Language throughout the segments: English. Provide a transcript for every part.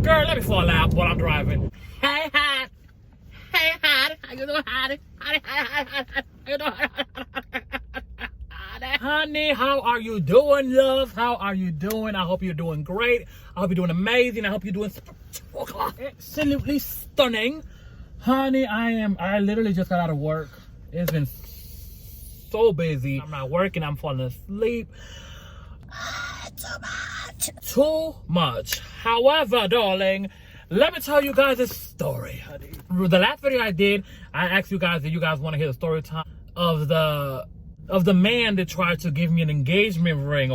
Girl, let me fall out while I'm driving. Hey, hi. Hey, hi. How you doing, honey? How you doing? Honey, how are you doing, love? How are you doing? I hope you're doing great. I hope you're doing amazing. I hope you're doing absolutely stunning. Honey, I literally just got out of work. It's been so busy. I'm not working. I'm falling asleep. Too much. However, darling, let me tell you guys a story, honey. The last video I did, I asked you guys if you guys want to hear the story time of the man that tried to give me an engagement ring.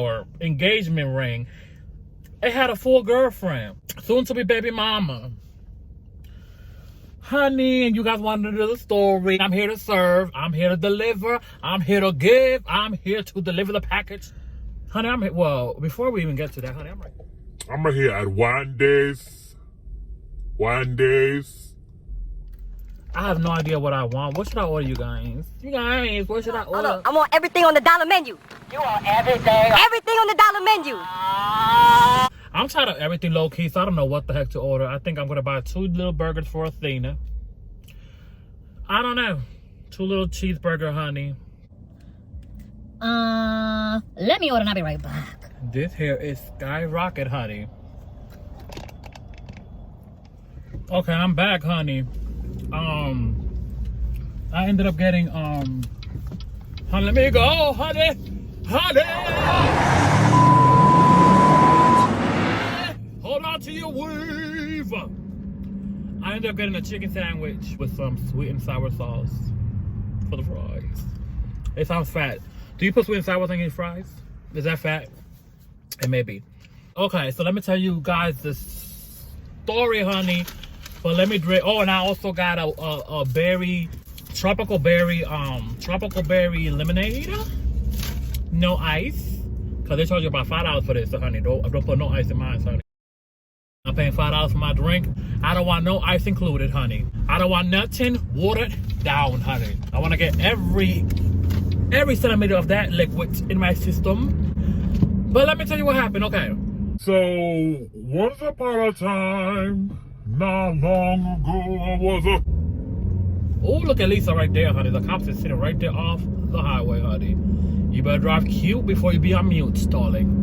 It had a full girlfriend, soon to be baby mama. Honey, and you guys wanted to do the story. I'm here to serve. I'm here to deliver. I'm here to give. I'm here to deliver the package. Honey, I'm here. Well, before we even get to that, honey, I'm right here at Wendy's. I have no idea what I want. What should I order, you guys? What should I order? I want everything on the dollar menu. You want everything? Everything on the dollar menu. I'm tired of everything low key, so I don't know what the heck to order. I think I'm gonna buy 2 little burgers for Athena. I don't know. 2 little cheeseburger, honey. Let me order and I'll be right back. This here is skyrocket, honey. Okay, I'm back, honey. I ended up getting, honey, let me go, honey. Hold on to your weave. I ended up getting a chicken sandwich with some sweet and sour sauce for the fries. It sounds fat. Do you put sweet and sour thing in fries? Is that fat? It may be. Okay, so let me tell you guys the story, honey. But let me drink. Oh, and I also got a tropical berry lemonade. No ice, cause they charge you about $5 for this, so honey. Don't put no ice in mine, honey. I'm paying $5 for my drink. I don't want no ice included, honey. I don't want nothing watered down, honey. I want to get every centimeter of that liquid in my system. But let me tell you what happened, okay? So, once upon a time, not long ago, I was a... Oh, look at Lisa right there, honey. The cops is sitting right there off the highway, honey. You better drive cute before you be on mute, darling.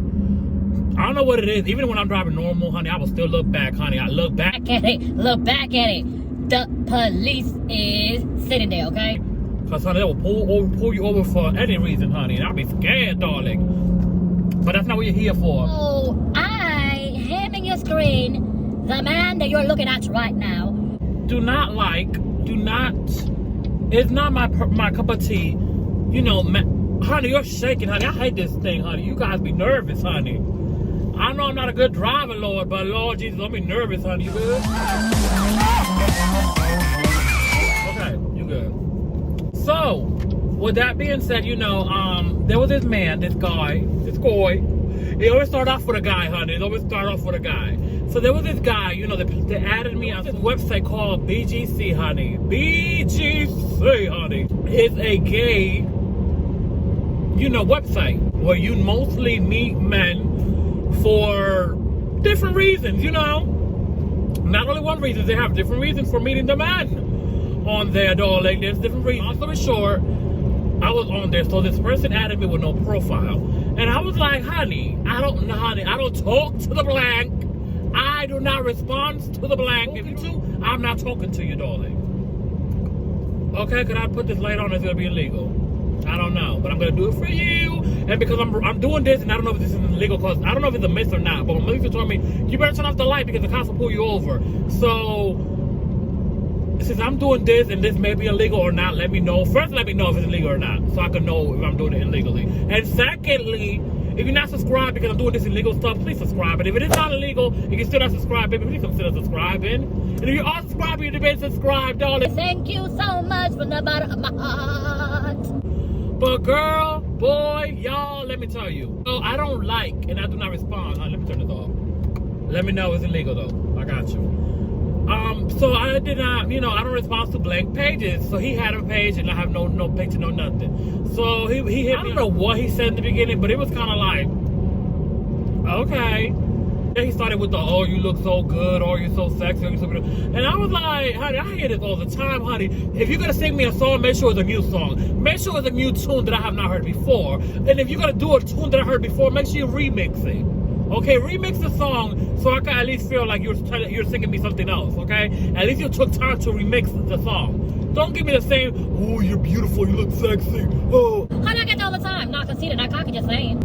I don't know what it is. Even when I'm driving normal, honey, I will still look back, honey. I look back at it. Look back at it. The police is sitting there, okay? Because, honey, they will pull you over for any reason, honey. And I'll be scared, darling. But that's not what you're here for. Oh, I have in your screen the man that you're looking at right now. It's not my cup of tea. You know, honey, you're shaking, honey. I hate this thing, honey. You guys be nervous, honey. I know I'm not a good driver, Lord, but Lord Jesus, don't be nervous, honey. You good? Okay, you good. So, with that being said, you know, there was this man, this guy. He always start off with a guy, honey. So there was this guy, you know, they added me on this website called BGC, honey. BGC, honey. It's a gay, you know, website where you mostly meet men for different reasons, you know. Not only one reason, they have different reasons for meeting the man on there, darling. There's different reasons. Long story short, I was on there, so this person added me with no profile. And I was like, honey, I don't talk to the blank. I do not respond to the blank. If you do, I'm not talking to you, darling. Okay, could I put this light on? It's gonna be illegal. I don't know, but I'm gonna do it for you. And because I'm doing this, and I don't know if this is illegal, because I don't know if it's a myth or not. But Melissa told me you better turn off the light because the cops will pull you over. So since I'm doing this, and this may be illegal or not, let me know. First, let me know if it's illegal or not, so I can know if I'm doing it illegally. And secondly, if you're not subscribed because I'm doing this illegal stuff, please subscribe. But if it is not illegal, and you're still not subscribed, baby, please consider subscribing. And if you are subscribed, you've been subscribed, darling. Thank you so much from the bottom of my heart. But girl, boy, y'all, let me tell you. So I don't like, and I do not respond. Let me turn this off. Let me know it's illegal though. I got you. So I did not, you know, I don't respond to blank pages. So he had a page and I have no picture, no nothing. So he hit me. I don't know what he said in the beginning, but it was kind of like, okay. Then he started with the, oh, you look so good, or you're so sexy, or you're so good. And I was like, honey, I hear this all the time, honey. If you're gonna sing me a song, make sure it's a new song. Make sure it's a new tune that I have not heard before. And if you're gonna do a tune that I heard before, make sure you remix it. Okay, remix the song so I can at least feel like you're singing me something else, okay? At least you took time to remix the song. Don't give me the same, oh, you're beautiful, you look sexy, oh. Honey, I get that all the time. Not conceited, not cocky, just saying.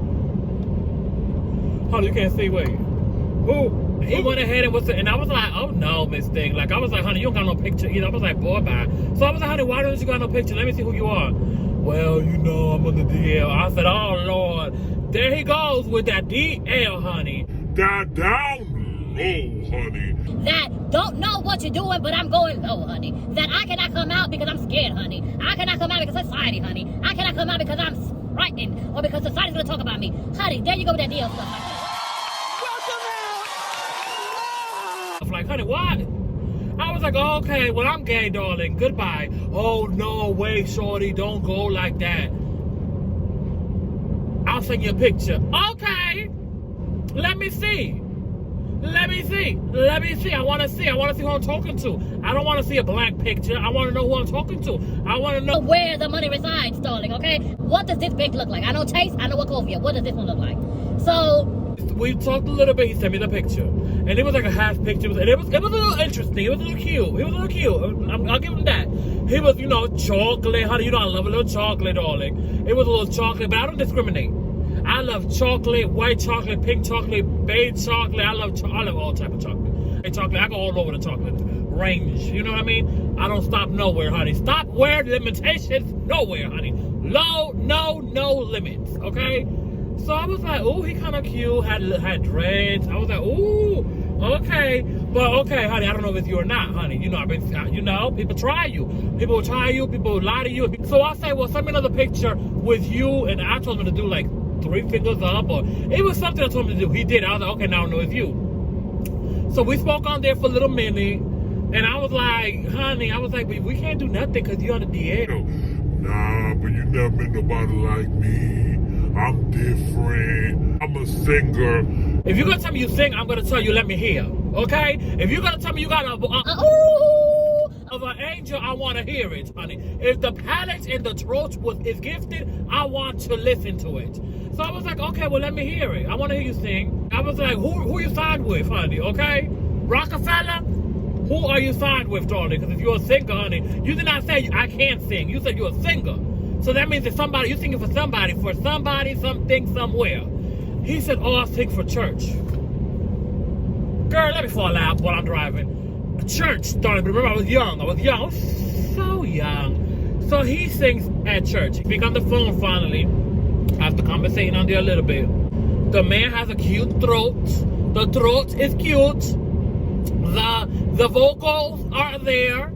Honey, you can't see, wait. Who? He went ahead and and I was like, oh no, Miss Thing. Like, I was like, honey, you don't got no picture either. I was like, boy, bye. So I was like, honey, why don't you got no picture? Let me see who you are. Well, you know, I'm on the DL. I said, oh, Lord. There he goes with that DL, honey. That down low, honey. That don't know what you're doing, but I'm going low, honey. That I cannot come out because I'm scared, honey. I cannot come out because of society, honey. I cannot come out because I'm frightened or because society's going to talk about me. Honey, there you go with that DL stuff. I'm like, honey, what? I was like, oh, okay, well, I'm gay, darling. Goodbye. Oh, no way, shorty. Don't go like that. I'll send you a picture. Okay. Let me see. Let me see. Let me see. I want to see. I want to see who I'm talking to. I don't want to see a blank picture. I want to know who I'm talking to. I want to know where the money resides, darling, okay? What does this pic look like? I know Chase. I know Wachovia. What does this one look like? So we talked a little bit. He sent me the picture, and it was like a half picture, and it was a little interesting. It was a little cute. It was a little cute. I'll give him that. He was, you know, chocolate, honey. You know, I love a little chocolate, darling. It was a little chocolate, but I don't discriminate. I love chocolate, white chocolate, pink chocolate, beige chocolate. I love all type of chocolate. Hey, chocolate. I go all over the chocolate range. You know what I mean? I don't stop nowhere, honey. Stop where limitations nowhere, honey. Low, no limits. Okay. So I was like, ooh, he kind of cute, had dreads. I was like, ooh, okay. But okay, honey, I don't know if it's you or not, honey. You know, people try you. People will try you, people will lie to you. So I say, well, send me another picture with you. And I told him to do like 3 fingers up, or it was something I told him to do. He did. I was like, okay, now I know it's you. So we spoke on there for a little minute. And I was like, honey, we can't do nothing because you're on the DL. Nah, but you never met nobody like me. I'm different. I'm a singer. If you're gonna tell me you sing, I'm gonna tell you, let me hear. Okay? If you're gonna tell me you got of an angel, I want to hear it, honey. If the palate and the throat is gifted, I want to listen to it. So I was like, okay, well, let me hear it. I want to hear you sing. I was like, who you signed with, honey? Okay? Rockefeller? Who are you signed with, darling? Because if you're a singer, honey, you did not say I can't sing. You said you're a singer. So that means that you're singing for somebody, something, somewhere. He said, oh, I sing for church. Girl, let me fall out while I'm driving. Church, darling, but remember I was young. I was so young. So he sings at church. He picked on the phone finally, after conversating on there a little bit. The man has a cute throat. The throat is cute. The vocals are there.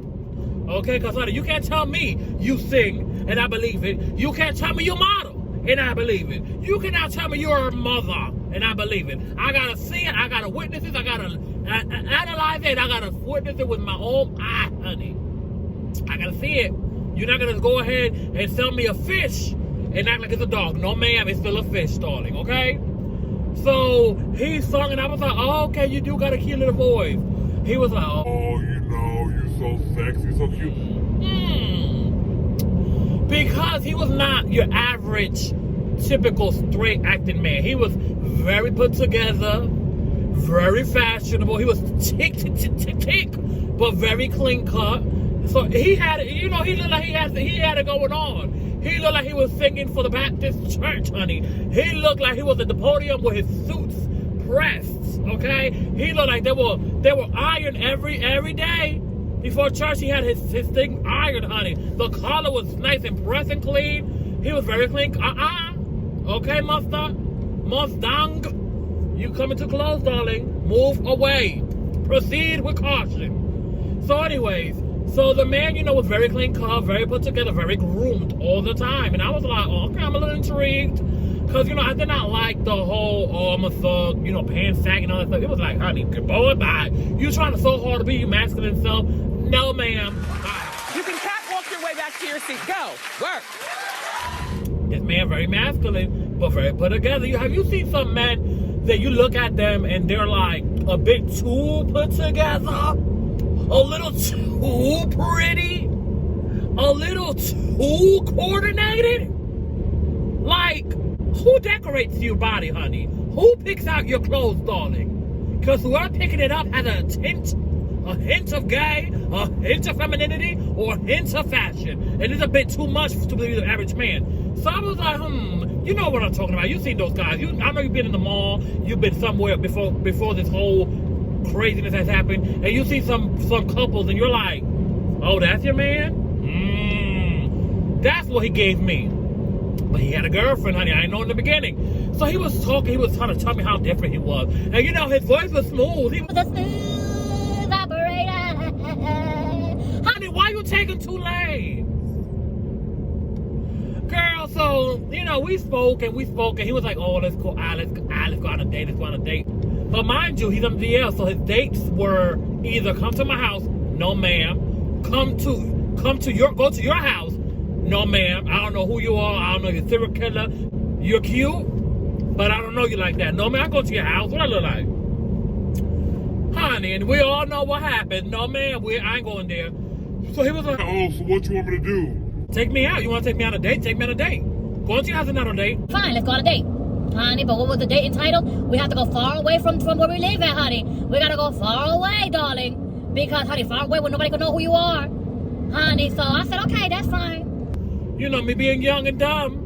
Okay, because honey, you can't tell me you sing and I believe it. You can't tell me you model and I believe it. You cannot tell me you're a mother and I believe it. I gotta see it, I gotta witness it, I gotta analyze it, I gotta witness it with my own eye, honey. I gotta see it. You're not gonna go ahead and sell me a fish and act like it's a dog. No ma'am, it's still a fish, darling, okay? So he sung and I was like, oh, okay, you do got a cute little voice. He was like, oh, you know, you're so sexy, so cute. Because he was not your average, typical straight acting man. He was very put together, very fashionable. He was tick, but very clean cut. So he had, you know, he looked like he had it going on. He looked like he was singing for the Baptist church, honey. He looked like he was at the podium with his suits pressed. Okay, he looked like they were ironed every day. Before church, he had his thing ironed, honey. The collar was nice and pressed and clean. He was very clean. Okay, Mustang. You coming too close, darling. Move away. Proceed with caution. So anyways, so the man, you know, was very clean cut, very put together, very groomed all the time. And I was like, oh, okay, I'm a little intrigued. Because, you know, I did not like the whole, oh, I'm a thug, you know, pants sagging and all that stuff. It was like, honey, boy, bye. You trying so hard to be your masculine self? No, ma'am. You can catwalk your way back to your seat. Go. Work. This man very masculine, but very put together. Have you seen some men that you look at them and they're like a bit too put together, a little too pretty, a little too coordinated. Like, who decorates your body, honey? Who picks out your clothes, darling? Because whoever picking it up has a hint of gay, a hint of femininity, or a hint of fashion. And it's a bit too much to believe the average man. So I was like, you know what I'm talking about. You've seen those guys. I know you've been in the mall. You've been somewhere before this whole craziness has happened. And you see some couples and you're like, oh, that's your man? That's what he gave me. But he had a girlfriend, honey. I didn't know in the beginning. So he was talking. He was trying to tell me how different he was. And you know, his voice was smooth. He was The smooth operator. honey, why you taking 2 lanes? Girl, so, you know, we spoke and he was like, oh, let's go on a date. But mind you, he's on the DL, so his dates were either come to my house, no ma'am, go to your house, no ma'am, I don't know who you are, I don't know you're a serial killer, you're cute, but I don't know you like that. No ma'am, I go to your house, what I look like? Honey, and we all know what happened. No ma'am, I ain't going there. So he was like, Oh, so what you want me to do? take me out. You want to take me on a date? Take me on a date. Go to your house and not on a date. Fine, let's go on a date. Honey, but what was the date entitled? We have to go far away from where we live at, honey. We gotta go far away, darling. Because, honey, far away where nobody can know who you are. Honey, so I said, okay, that's fine. You know, me being young and dumb.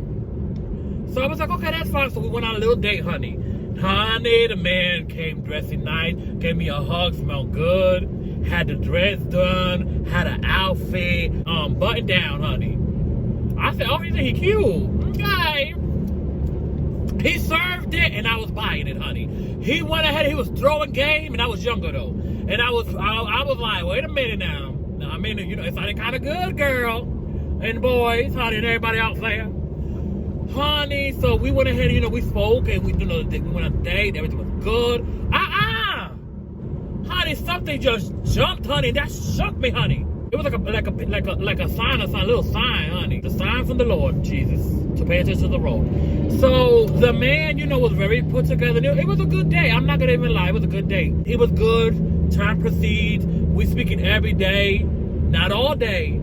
So I was like, okay, that's fine. So we went on a little date, honey. Honey, the man came dressing nice, gave me a hug, smelled good, had the dress done, had an outfit, buttoned down, honey. I said, oh, you think he cute? Okay. He served it, and I was buying it, honey. He went ahead, he was throwing game, and I was younger, though. And I was like, wait a minute now. I mean, you know, it sounded kind of good, girl. And boys, honey, and everybody out there. Honey, so we went ahead, you know, we spoke, and we went on a date, everything was good. Honey, something just jumped, honey, that shook me, honey. It was like a sign, a little sign, honey. The sign from the Lord, Jesus, to pay attention to the road. So the man, you know, was very put together. It was a good day. I'm not gonna even lie. It was a good day. It was good. Time proceeds. We speaking every day, not all day.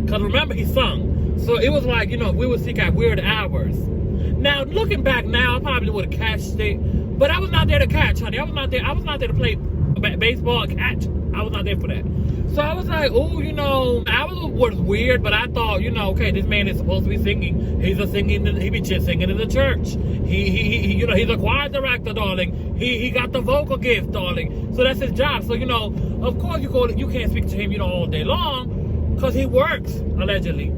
Cause remember, he sung. So it was like, you know, we would speak at weird hours. Now looking back now, I probably would have catched it, but I was not there to catch, honey. I was not there to play baseball and catch. I was not there for that. So I was like, oh, you know, was weird, but I thought, you know, okay, this man is supposed to be singing. He be just singing in the church. He you know, he's a choir director, darling. He got the vocal gift, darling. So that's his job. So, you know, of course you can't speak to him, you know, all day long, because he works, allegedly.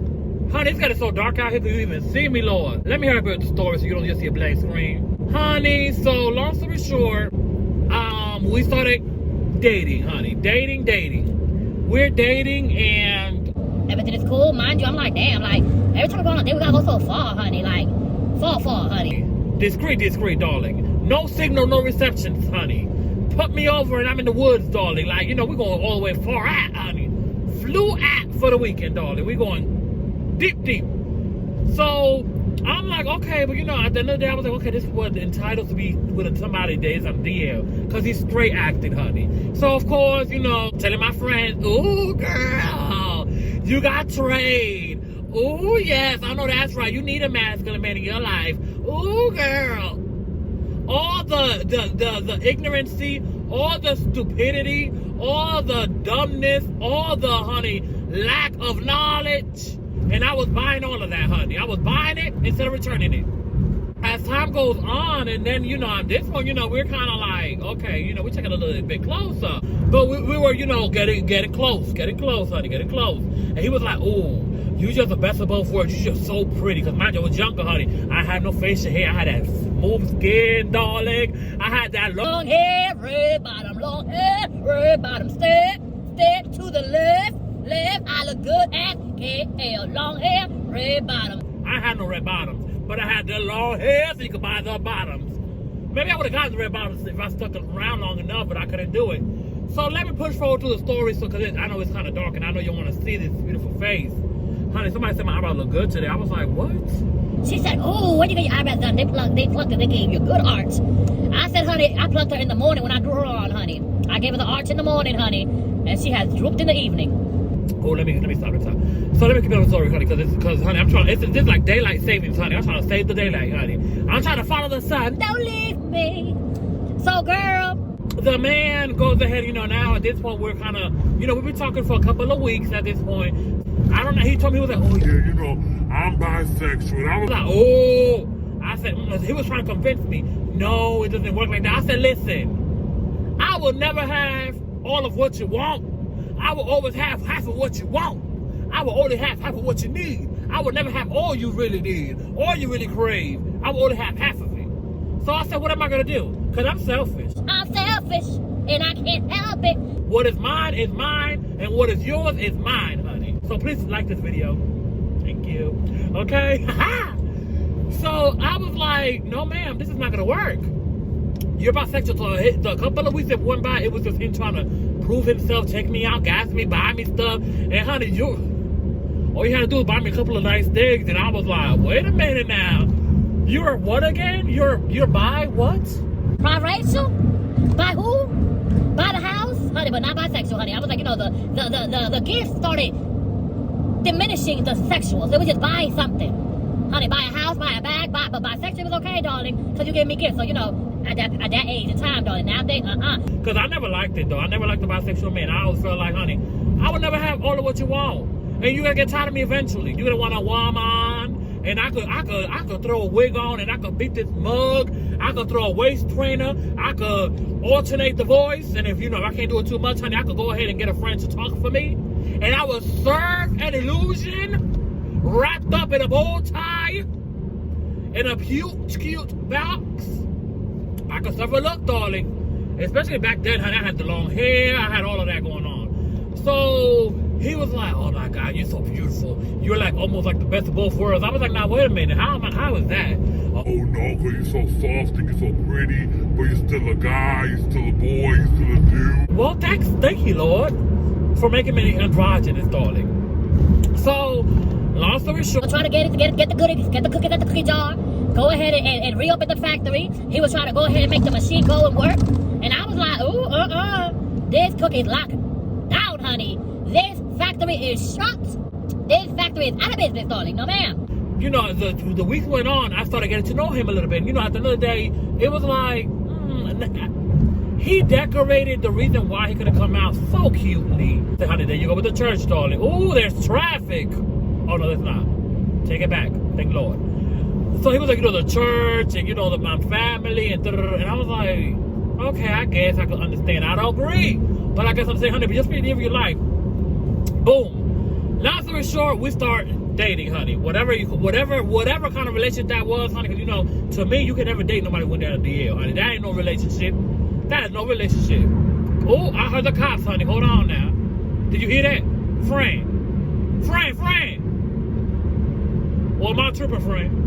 Honey, it's getting so dark out here that you even see me, Lord. Let me hear about the story so you don't just see a blank screen. Honey, so long story short, we started dating, honey. Dating. We're dating and everything is cool, mind you. I'm like, damn, like every time we go on a date, we gotta go so far, honey. Like far, honey. Discreet, darling. No signal, no reception, honey. Put me over and I'm in the woods, darling. Like, you know, we're going all the way far out, honey. Flew out for the weekend, darling. We're going deep. So I'm like, okay, but you know, at the end of the day, I was like, okay, this is what entitled to be with somebody days on DL, because he's straight acting, honey. So of course, you know, telling my friends, ooh, girl, you got trade. Ooh, yes, I know that's right. You need a masculine man in your life. Ooh, girl. All the ignorancy, all the stupidity, all the dumbness, all the, honey, lack of knowledge. And I was buying all of that, honey. I was buying it instead of returning it. As time goes on, and then, you know, on this one, you know, we're kind of like, okay, you know, we're taking a little bit closer. But we were, you know, getting close, honey, getting close. And he was like, ooh, you just the best of both worlds. You just so pretty. Because mind you, I was younger, honey. I had no facial hair. I had that smooth skin, darling. I had that Long hair, red bottom, step to the left, I look good at KL. Long hair, red bottom. I had no red bottoms, but I had the long hair so you could buy the bottoms. Maybe I would have gotten the red bottoms if I stuck around long enough, but I couldn't do it. So let me push forward to the story, so because I know it's kind of dark and I know you want to see this beautiful face. honey, somebody said my eyebrows look good today. I was like, what? She said, oh, when you get your eyebrows done, they plucked and they gave you good arch. I said, honey, I plucked her in the morning when I drew her on, honey. I gave her the arch in the morning, honey, and she has drooped in the evening. Oh, let me stop. So let me keep on the story, honey, because honey, I'm trying. This is like daylight savings, honey. I'm trying to save the daylight, honey. I'm trying to follow the sun. Don't leave me. So, girl, the man goes ahead. Now at this point we're kind of, we've been talking for a couple of weeks at this point. I don't know. He told me, he was like, oh Yeah, I'm bisexual. I was like, oh. I said, he was trying to convince me. No, it doesn't work like that. I said, listen, I will never have all of what you want. I will always have half of what you want. I will only have half of what you need. I will never have all you really need, all you really crave. I will only have half of it. So I said, what am I going to do? Because I'm selfish. I'm selfish, and I can't help it. What is mine, and what is yours is mine, honey. So please like this video. Thank you. Okay? So I was like, no, ma'am, this is not going to work. You're bisexual. So a couple of weeks that went by, it was just him trying to prove himself, take me out, gas me, buy me stuff. And honey, all you had to do is buy me a couple of nice things. And I was like, wait a minute now. You're what again? You're bi what? Biracial? By who? By the house? Honey, but not bisexual, honey. I was like, the gifts started diminishing the sexual. So it was just buy something. Honey, buy a house, buy a bag, but bisexual was okay, darling, because you gave me gifts. So, at that age and time, darling, nowadays, Because I never liked it, though. I never liked the bisexual man. I always felt like, honey, I would never have all of what you want. And you're going to get tired of me eventually. You're going to want a woman, and I could throw a wig on, and I could beat this mug. I could throw a waist trainer. I could alternate the voice. And if, if I can't do it too much, honey, I could go ahead and get a friend to talk for me. And I would serve an illusion wrapped up in a bow tie, in a cute box. I could serve a look, darling. Especially back then, honey, I had the long hair. I had all of that going on. So he was like, oh my God, you're so beautiful. You're like almost like the best of both worlds. I was like, now wait a minute, how is that? Oh no, because you're so soft and you're so pretty, but you're still a guy, you're still a boy, you're still a dude. Well, thank you, Lord, for making me androgynous, darling. So, long story short, trying to get the goodies, get the cookies at the cookie jar, go ahead and reopen the factory. He was trying to go ahead and make the machine go and work. And I was like, ooh, this cookie's locked down, honey. This factory is shut. This factory is out of business, darling. No, ma'am. The weeks went on, I started getting to know him a little bit. At the end of the day, it was like, he decorated the reason why he could have come out so cutely. Honey, there you go with the church, darling. Ooh, there's traffic. Oh, no, there's not. Take it back. Thank Lord. So he was like, the church and, my family and I was like, okay, I guess I could understand. I don't agree. But I guess I'm saying, honey, but just be live your life. Boom. Long story short, we start dating, honey. Whatever kind of relationship that was, honey, because, to me, you can never date nobody when they're in the DL, honey. That ain't no relationship. That is no relationship. Oh, I heard the cops, honey. Hold on now. Did you hear that? Friend. Or am I tripping, friend?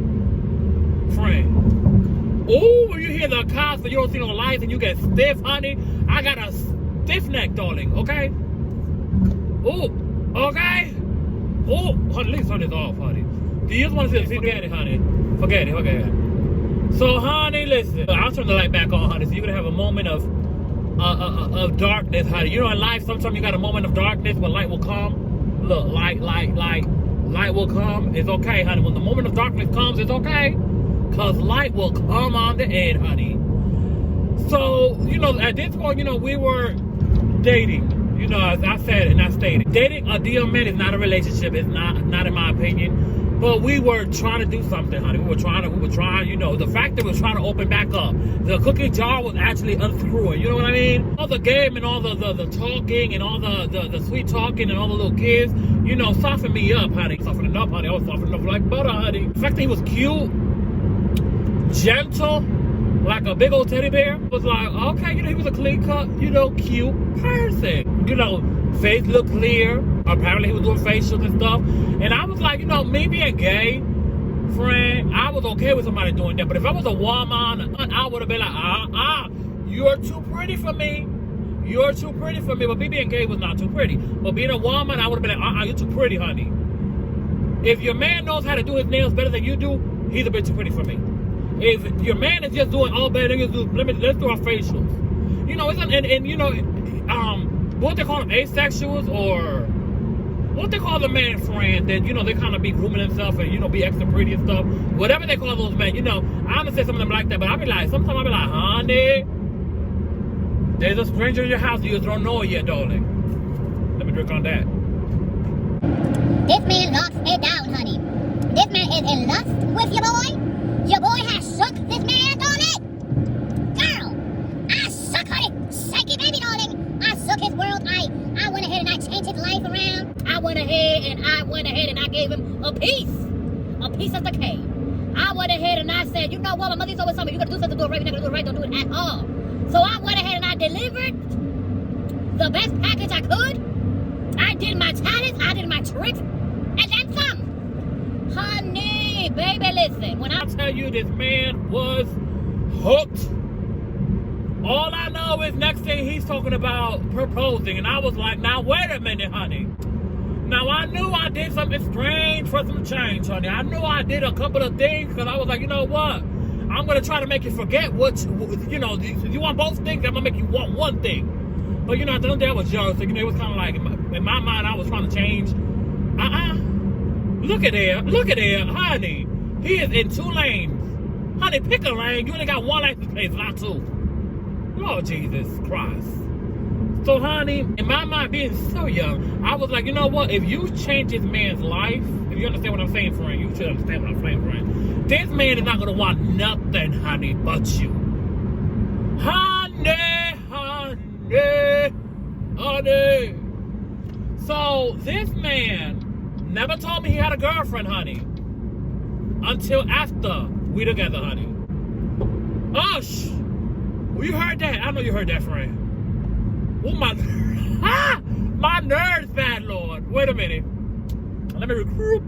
Oh, when you hear the cops and you don't see no lights and you get stiff, honey, I got a stiff neck, darling, okay? Oh, okay? Oh, honey, at least turn this off, honey. Do you just want to see forget it, honey? Forget it. So, honey, listen. I'll turn the light back on, honey, so you're going to have a moment of darkness, honey. In life, sometimes you got a moment of darkness where light will come. Look, light will come. It's okay, honey. When the moment of darkness comes, it's okay. Because light will come on the end, honey. So, at this point, we were dating. As I said and I stated, dating a DL man is not a relationship. It's not in my opinion. But we were trying to do something, honey. We were trying, the factory was trying to open back up. The cookie jar was actually unscrewing, you know what I mean? All the game and all the talking and all the sweet talking and all the little kids, softened me up, honey. Softening up, honey. I was softening up like butter, honey. The fact that he was cute, gentle, like a big old teddy bear, was like, okay, he was a clean cut, cute person. Face looked clear. Apparently he was doing facials and stuff. And I was like, me being gay, friend, I was okay with somebody doing that. But if I was a woman, I would have been like, you're too pretty for me. You're too pretty for me. But me being gay was not too pretty. But being a woman, I would have been like, you're too pretty, honey. If your man knows how to do his nails better than you do, he's a bit too pretty for me. If your man is just doing all better than you do, let's do our facials. You know, and you know, what they call them, asexuals, or what they call the man friend that, you know, they kind of be grooming themselves and, you know, be extra pretty and stuff. Whatever they call those men, you know, I'm gonna say some of them like that, but sometimes I'll be like, honey, there's a stranger in your house, you just don't know it yet, darling. Let me drink on that. This man locks it down, honey. This man is in lust with your boy. Your boy has shook this man, darling. Girl, I shook, honey. Shake it, baby, darling. I shook his world. I went ahead and I changed his life around. I went ahead and I gave him a piece of the cake. I went ahead and I said, you know what, my mother's always told me, you gotta do something to do it right, you're not gonna do it right, don't do it at all. So I went ahead and I delivered the best package I could. I did my talents, I did my tricks, and then some. Honey, baby, listen, when I tell you this man was hooked, all I know is next thing he's talking about proposing, and I was like, now wait a minute, honey. Now I knew I did something strange for some change, honey. I knew I did a couple of things because I was like, you know what? I'm going to try to make you forget what, you know, you want both things, I'm going to make you want one thing. But, you know, at the end of the day, I was young, so, you know, it was kind of like, in my mind, I was trying to change. Look at there, honey. He is in 2 lanes. Honey, pick a lane. You only got 1 license plate, not 2. Lord Jesus Christ. So, honey, in my mind, being so young, I was like, you know what? If you change this man's life, if you understand what I'm saying, friend, you should understand what I'm saying, friend. This man is not going to want nothing, honey, but you. Honey. So, this man never told me he had a girlfriend, honey, until after we together, honey. Oh, well, you heard that? I know you heard that, friend. Oh, my nerves, bad Lord. Wait a minute. Let me regroup.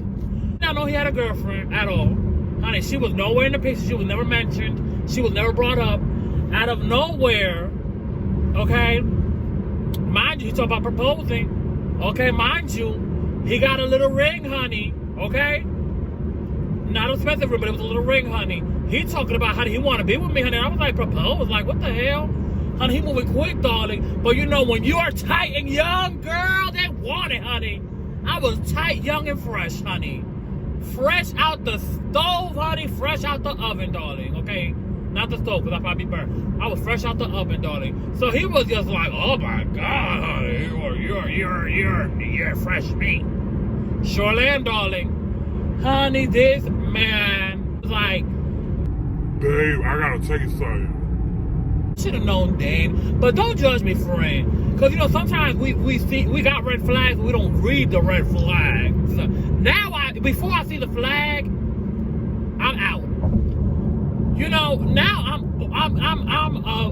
I don't know he had a girlfriend at all. Honey, she was nowhere in the picture. She was never mentioned. She was never brought up. Out of nowhere, okay? Mind you, he's talking about proposing. Okay, mind you, he got a little ring, honey. Okay? Not an expensive ring, but it was a little ring, honey. He talking about how he want to be with me, honey. I was like, propose? Like, what the hell? Honey, he moving quick, darling. But you know, when you are tight and young, girl, they want it, honey. I was tight, young, and fresh, honey. Fresh out the stove, honey. Fresh out the oven, darling. Okay? Not the stove, because I'll probably be burnt. I was fresh out the oven, darling. So he was just like, oh my God, honey. You're fresh meat. Surely am, darling. Honey, this man was like, Dave, I gotta tell you something. Should have known then, but don't judge me, friend. Because, you know, sometimes we got red flags, but we don't read the red flags. Now, before I see the flag, I'm out. You know, now I'm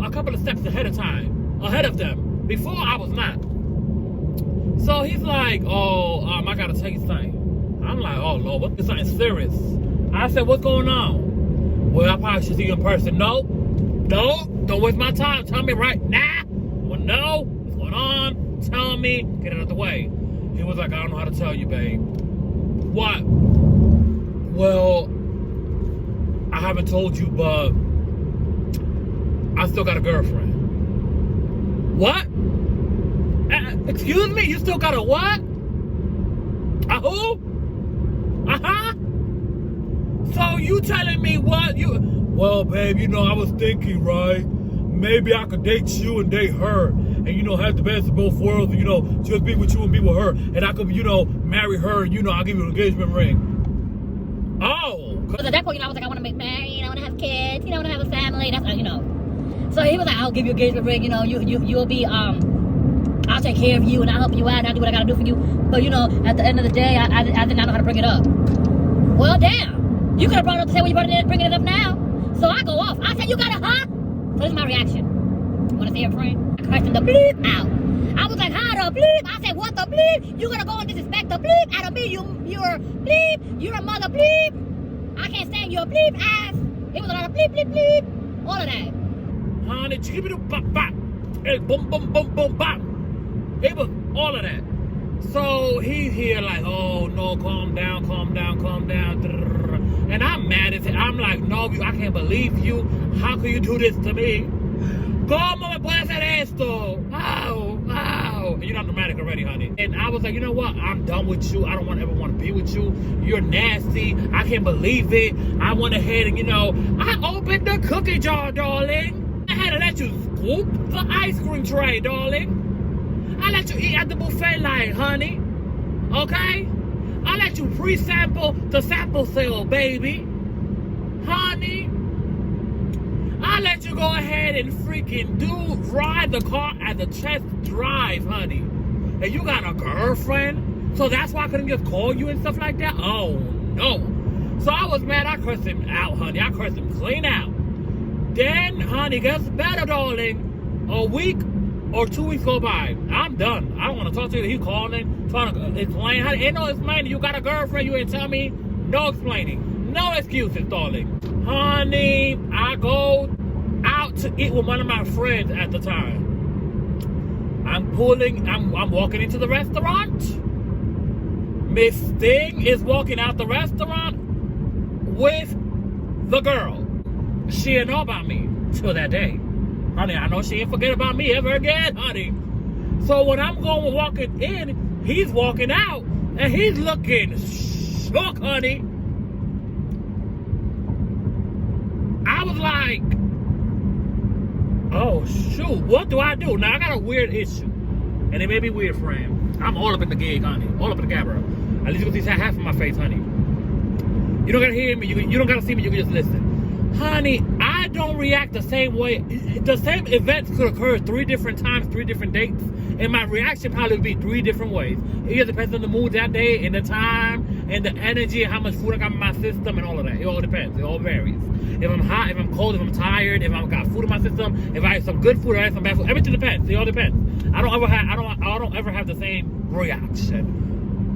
a couple of steps ahead of them. Before, I was not. So he's like, oh, I gotta tell you something. I'm like, oh, Lord, what's something serious? I said, what's going on? Well, I probably should see you in person. No, don't waste my time. Tell me right now. Well, no, what's going on? Tell me, get it out of the way. He was like, I don't know how to tell you, babe. What? Well, I haven't told you, but I still got a girlfriend. What? Excuse me, you still got a what? A who? Uh-huh. So you telling me what? Well, babe, you know, I was thinking, right? Maybe I could date you and date her. And, you know, have the best of both worlds. And, you know, just be with you and be with her. And I could, you know, marry her. And, you know, I'll give you an engagement ring. Oh. Because at that point, you know, I was like, I want to get married. You know, I want to have kids. You know, I want to have a family. That's, you know. So he was like, I'll give you an engagement ring. You know, you'll be, I'll take care of you and I'll help you out and I'll do what I got to do for you. But, you know, at the end of the day, I did not know how to bring it up. Well, damn. You could have brought it up to say, well, you bringing it up now. So I go off. I said, you got it, huh? So this is my reaction. You want to see it, friend? I questioned the bleep out. I was like, how the bleep? I said, what the bleep? You gonna go and disrespect the bleep out of me? You're bleep. You're a mother bleep. I can't stand your bleep ass. It was a lot of bleep, bleep, bleep. All of that. Honey, chickabidoo bop bop. Hey, boom, boom, boom, boom, bop. It was all of that. So he's here like, oh no, calm down, calm down, calm down. And I'm mad at him. I'm like, no, I can't believe you. How can you do this to me? ¿Cómo me puedes hacer esto? Ow, ow. You know I'm dramatic already, honey. And I was like, you know what? I'm done with you. I don't ever want to be with you. You're nasty. I can't believe it. I went ahead and, I opened the cookie jar, darling. I had to let you scoop the ice cream tray, darling. I let you eat at the buffet line, honey. Okay? I let you pre-sample the sample sale, baby. Honey. I let you go ahead and freaking ride the car at the test drive, honey. And you got a girlfriend? So that's why I couldn't just call you and stuff like that? Oh, no. So I was mad. I cursed him out, honey. I cursed him clean out. Then, honey, gets better, darling. A week or 2 weeks go by. I'm done. I don't want to talk to you. He calling, trying to explain. Honey, ain't no explaining. You got a girlfriend. You ain't tell me. No explaining. No excuses, darling. Honey, I go out to eat with one of my friends at the time. I'm walking into the restaurant. Miss Thing is walking out the restaurant with the girl. She didn't know about me till that day. Honey, I know she didn't forget about me ever again, honey. So when I'm walking in, he's walking out, and he's looking shook, honey. I was like, oh, shoot, what do I do? Now, I got a weird issue, and it may be weird, friend. I'm all up in the gig, honey, all up in the camera. At least you can see half of my face, honey. You don't got to hear me. You don't got to see me. You can just listen. Honey, I don't react the same way. The same events could occur 3 different times, 3 different dates, and my reaction probably would be 3 different ways. It just depends on the mood that day, and the time, and the energy, and how much food I got in my system, and all of that. It all depends. It all varies. If I'm hot, if I'm cold, if I'm tired, if I've got food in my system, if I have some good food or I have some bad food, everything depends. It all depends. I don't ever have the same reaction.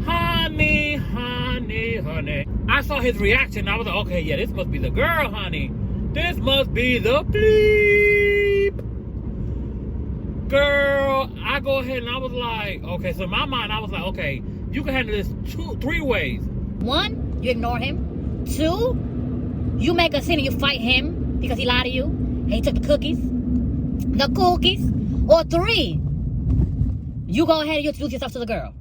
Honey, honey, honey. I saw his reaction. I was like, okay, yeah, this must be the girl, honey. This must be the bleep. Girl, I go ahead and I was like, okay, so in my mind, I was like, okay, you can handle this 3 ways. 1, you ignore him. 2, you make a scene and you fight him because he lied to you and he took the cookies. Or 3, you go ahead and you introduce yourself to the girl.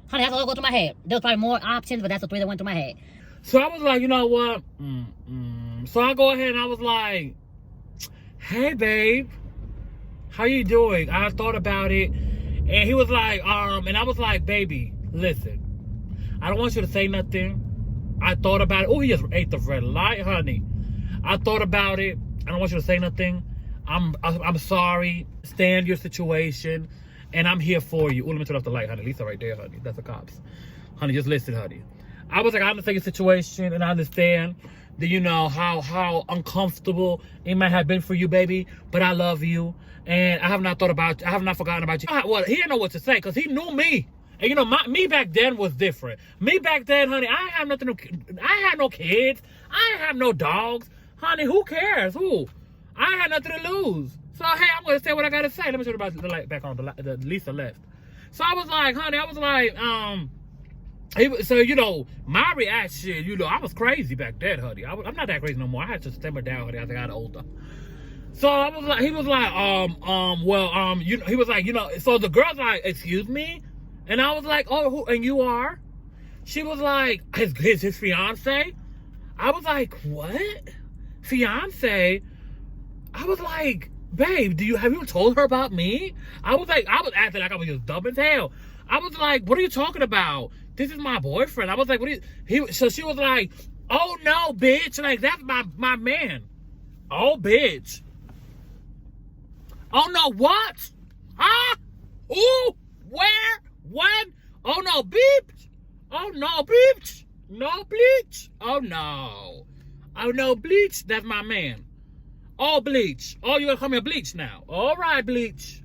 Honey, that's all that go through my head. There was probably more options, but that's the 3 that went through my head. So I was like, you know what? So I go ahead and I was like, hey, babe, how you doing? I thought about it. And he was like, and I was like, baby, listen, I don't want you to say nothing. I thought about it. Oh, he just ate the red light, honey. I thought about it. I don't want you to say nothing. I'm sorry. Stand your situation. And I'm here for you. Oh, let me turn off the light, honey. Lisa right there, honey. That's the cops. Honey, just listen, honey. I was like, I understand your situation, and I understand that, how uncomfortable it might have been for you, baby. But I love you. And I have not forgotten about you. Well, he didn't know what to say because he knew me. And me back then was different. Me back then, honey, I had no kids. I have no dogs. Honey, who cares? Who? I had nothing to lose. So, hey, I'm going to say what I got to say. Let me turn the light back on. The Lisa left. So, I was like, honey, my reaction, I was crazy back then, honey. I'm not that crazy no more. I had to simmer down, honey, as I got older. So, he was like, so the girl's like, excuse me? And I was like, oh, who, and you are? She was like, his fiance? I was like, what? Fiance? I was like, babe, have you told her about me? I was acting like I was just dumb as hell. I was like, what are you talking about? This is my boyfriend. I was like, so she was like, oh no, bitch. Like, that's my man. Oh, bitch. Oh no, what? Huh? Ooh, where? When? Oh no, beep. Oh no, beep. No bleach. Oh no. Oh no, bleach. That's my man. Oh, Bleach. Oh, you're gonna call me a Bleach now. All right, Bleach.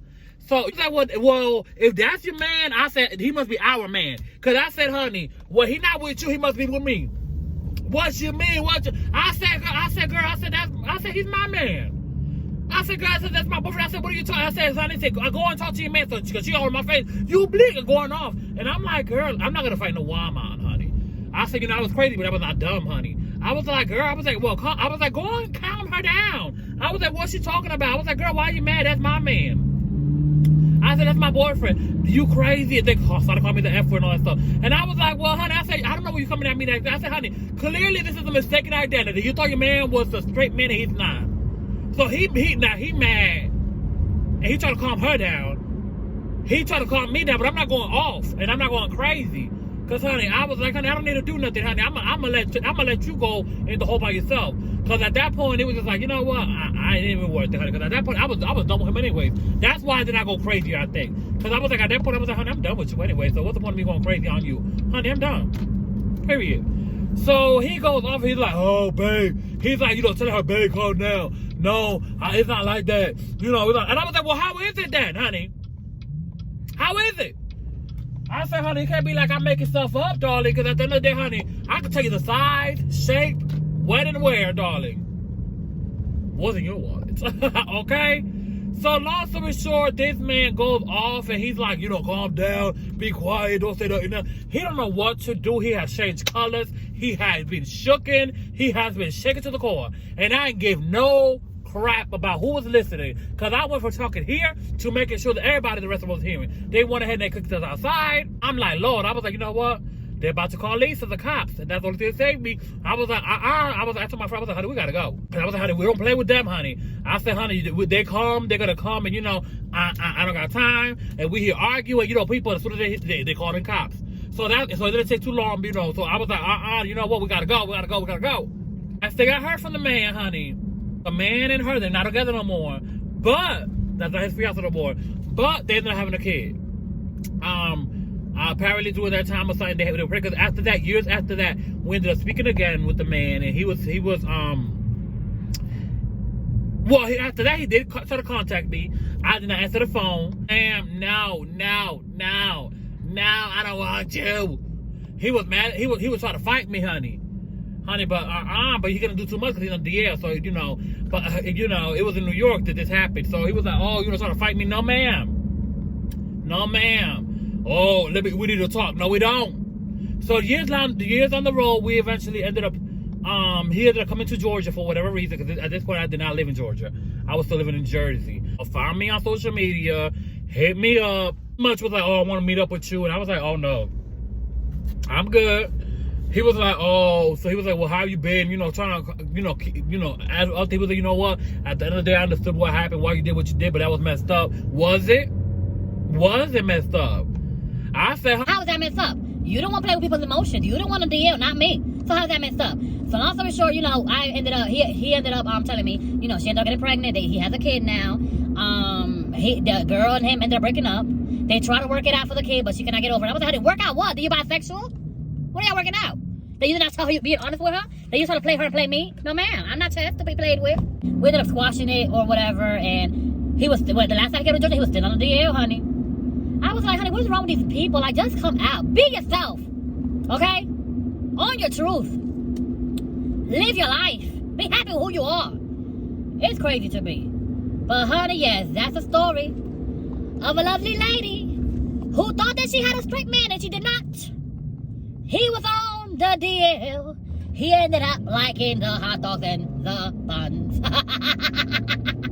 So, you said, well, if that's your man, I said, he must be our man. Because I said, honey, well, he not with you, he must be with me. What you mean? I said, girl, he's my man. I said, girl, I said, that's my boyfriend. I said, what are you talking? I said, honey, said, go and talk to your man, because she all in my face. You bleak and going off. And I'm like, girl, I'm not gonna fight no woman, honey. I said, you know, I was crazy, but I was not dumb, honey. I was like, girl, I was like, well, I was like, go on, calm her down. I was like, what's she talking about? I was like, girl, why are you mad? That's my man. I said, that's my boyfriend. You crazy? And they started calling me the F word and all that stuff. And I was like, well, honey, I said, I don't know why you coming at me like that. I said, honey, clearly this is a mistaken identity. You thought your man was a straight man and he's not. So he mad. And he tried to calm her down. He tried to calm me down, but I'm not going off. And I'm not going crazy. Cause honey, I was like, honey, I don't need to do nothing, honey. I'm gonna let you go in the hole by yourself. Cause at that point, it was just like, you know what? I didn't even worth it, honey. Cause at that point, I was done with him anyways. That's why I did not go crazy, I think. Cause I was like, at that point, I was like, honey, I'm done with you anyway. So what's the point of me going crazy on you, honey? I'm done. Period. So he goes off. He's like, oh, babe. He's like, you know, telling her, babe, calm down. No, it's not like that. You know, and I was like, well, how is it then, honey? How is it? I said, honey, it can't be like I'm making stuff up, darling, because at the end of the day, honey, I can tell you the size, shape, when and where, darling. Wasn't your wallet. Okay? So long story short, this man goes off and he's like, you know, calm down, be quiet, don't say nothing. He don't know what to do. He has changed colors. He has been shooken. He has been shaken to the core. And I ain't give no crap about who was listening, because I went from talking here to making sure that everybody in the restaurant was hearing. They went ahead and they cooked us outside. I'm like, Lord, I was like, you know what? They're about to call Lisa, the cops, and that's the only thing that saved me. I was like, I told my friend, I was like, honey, we gotta go. And I was like, honey, we don't play with them, honey. I said, honey, they come, they're gonna come, and you know, I don't got time, and we here arguing, you know, people, as soon as they call in cops. So it didn't take too long, you know. So I was like, you know what? We gotta go. I think I heard from the man, honey. The man and her, they're not together no more. But that's not his fiance no more. But they're not having a kid. Apparently during that time or something, they were because after that, years after that, we ended up speaking again with the man, and he was after that he did try to contact me. I did not answer the phone. Damn, no, I don't want you. He was mad. He was trying to fight me, honey, but he's gonna do too much because he's on DL. So you know, but you know, it was in New York that this happened. So he was like, oh, you know, trying to fight me? No, ma'am. Oh, we need to talk. No, we don't. So years on the road, we eventually ended up. He ended up coming to Georgia for whatever reason. Because at this point, I did not live in Georgia. I was still living in Jersey. Found me on social media, hit me up. Much was like, oh, I want to meet up with you, and I was like, oh no, I'm good. He was like, oh, so he was like, well, how you been? You know, trying to, he was like, you know what? At the end of the day, I understood what happened, why you did what you did, but that was messed up. Was it? Was it messed up? I said, how is that messed up? You don't want to play with people's emotions. You don't want to deal, not me. So how's that messed up? So long story short, you know, he ended up telling me, you know, she ended up getting pregnant. He has a kid now. The girl and him ended up breaking up. They try to work it out for the kid, but she cannot get over it. I was like, work out what? Are you bisexual? What are y'all working out? They used to not tell her, being honest with her? They used to play her and play me? No, ma'am. I'm not chest to be played with. We ended up squashing it or whatever, and the last time he came to Georgia, he was still on the DL, honey. I was like, honey, what is wrong with these people? Like, just come out. Be yourself. Okay? Own your truth. Live your life. Be happy with who you are. It's crazy to me. But, honey, yes, that's a story of a lovely lady who thought that she had a straight man and she did not. He was on the DL. He ended up liking the hot dogs and the buns.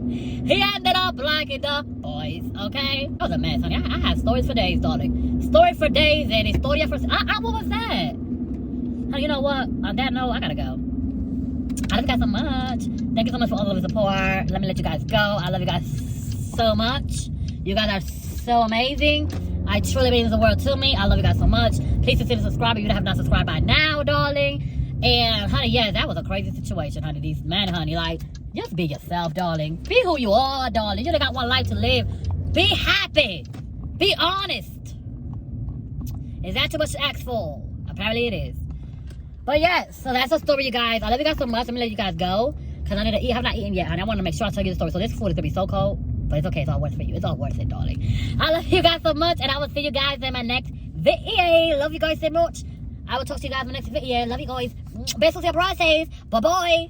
He ended up liking the boys, okay? That was a mess, honey. I have stories for days, darling. Story for days and historia for... what was that? Honey, you know what? On that note, I gotta go. I love you guys so much. Thank you so much for all of the support. Let me let you guys go. I love you guys so much. You guys are so amazing. I truly mean the world to me. I love you guys so much. Please consider subscribing if you have not subscribed by now, darling. And, honey, yeah, that was a crazy situation, honey. These men, honey, like, just be yourself, darling. Be who you are, darling. You only got one life to live. Be happy. Be honest. Is that too much to ask for? Apparently it is. But, yes, so that's the story, you guys. I love you guys so much. Let me let you guys go. Because I need to eat. I have not eaten yet, and I want to make sure I tell you the story. So this food is going to be so cold. But it's okay. It's all worth it for you. It's all worth it, darling. I love you guys so much, and I will see you guys in my next video. Love you guys so much. I will talk to you guys in my next video. Love you guys. Besos y abrazos. Bye-bye.